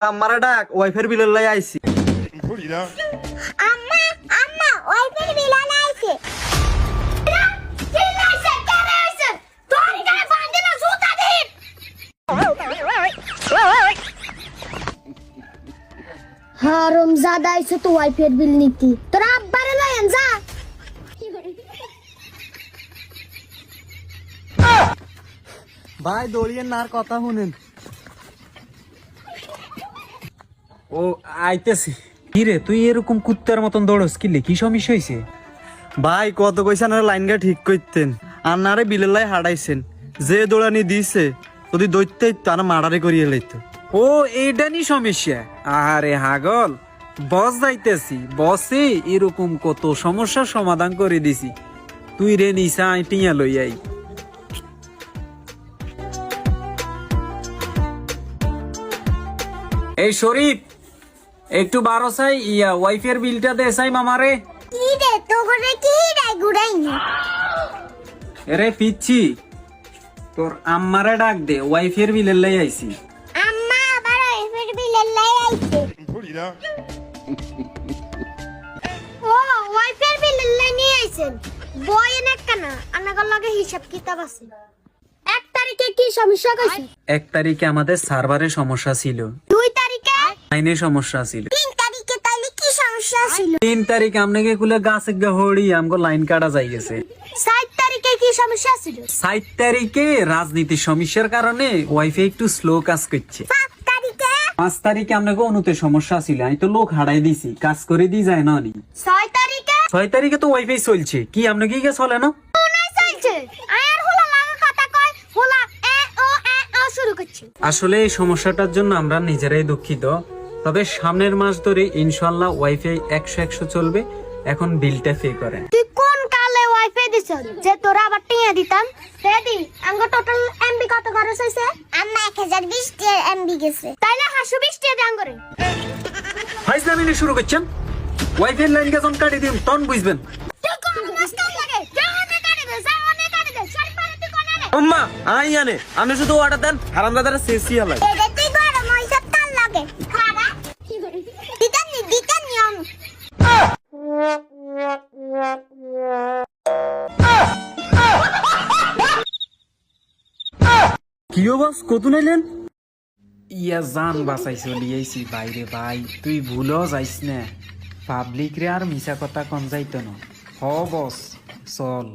আমারে ডাক ওয়াইফাই বিলের লাই আইছি। আম্মা আম্মা ওয়াইফাই বিল আইছে। হারাম জাদা আইছে তো ওয়াইফাই বিল নিতি তোর আব্বারে লয়েন যা। ভাই দড়িয়ে নার কথা শুনেন। ও আইতেছি। কি রে তুই এরকম কুত্তার মতন দৌড়স কিলে, কি সমস্যা হয়েছে? ভাই কত কইছেন আর লাইন গা ঠিক করতেন, আনারে বিলের লাই হারাইছেন। যে দৌড়ানি দিছে যদি দৈত্য তার মারারে করিয়ে লাইতো। ও এইটা নি সমস্যা? আরে হাগল, বস যাইতেছি, বসে এরকম কত সমস্যার সমাধান করে দিছি। তুই রে নিসা টিয়া লই আই। এই শরীফ, একটু বারো চাই ওয়াইফের বিলটা দে চাই মামারে। কি রে তো করে কি রাই গুড়াই না। এরে পিচ্ছি, তোর আম্মারে ডাক দে, ওয়াইফের বিলের লাই আইছি। আম্মা আবার ওয়াইফাই বিল আইছে। ও ওয়াইফাই বিল নিয়ে আইছেন। বই না কেন আনাগর লগে হিসাব কিতাব আছে। 1 তারিখে কি সমস্যা কইছে? 1 তারিখে আমাদের সার্ভারের সমস্যা ছিল, 2 তারিখে, লাইনের সমস্যা ছিল, 3 তারিখে তাইলে কি সমস্যা ছিল? 3 তারিখ আমনেকে কুলে গাছে হড়ি আমগো লাইন কাটা যাই গেছে। 7 তারিখে কি সমস্যা ছিল? 7 তারিখে রাজনীতির সমস্যার কারণে ওয়াইফাই একটু স্লো কাজ করছে। 5 তারিখে, 5 তারিখে আমনেকে অনুতে সমস্যা ছিল, আমি তো লোক হারাই দিছি, কাজ করে দি যায় না নি। 6 তারিখে, 6 তারিখে তো ওয়াইফাই চলছে, কি আমনেকে কি চলে না? নাই চলছে। আর হুলা লাগা কথা কয়, হুলা ও শুরু করছে। আসলে এই সমস্যাটার জন্য আমরা নিজেরাই দুঃখিত, তবে সামনের মাস ধরে ইনশাআল্লাহ ওয়াইফাই 100 চলবে। এখন বিলটা পে করেন। তুই কোন কালে ওয়াইফাই দিছ যে তোরা আবার টিয়া দিতাম? রেডি আঙ্গ টোটাল এমবি কত খরচ হইছে? আম্মা 1020 এমবি গেছে। তাইলে 120 টাকা দাম করে। ফাইজলামি নিয়ে শুরু করছেন। ওয়াইফাই লাইন যখন কাটি দিন তখন বুঝবেন। তুই কোন নষ্ট লাগে? জানে কাটে দে, জানে কাটে দে। সরি পারে তুই কোন আরে? আম্মা আই আনে আমি শুধু অর্ডার দেন, হারামদাদারে সেসি হালাই। এটা তুই গরম হইছে তার লাগে। খারা দিতাম নিয়ম। কি বস কত নাইলেন? ইয়া জান বাঁচাইছ লিয়াইছি বাইরে ভাই, তুই ভুলও যাইস না। পাবলিক রে আর মিছা কথা কন যাইতো না। হ বস চল।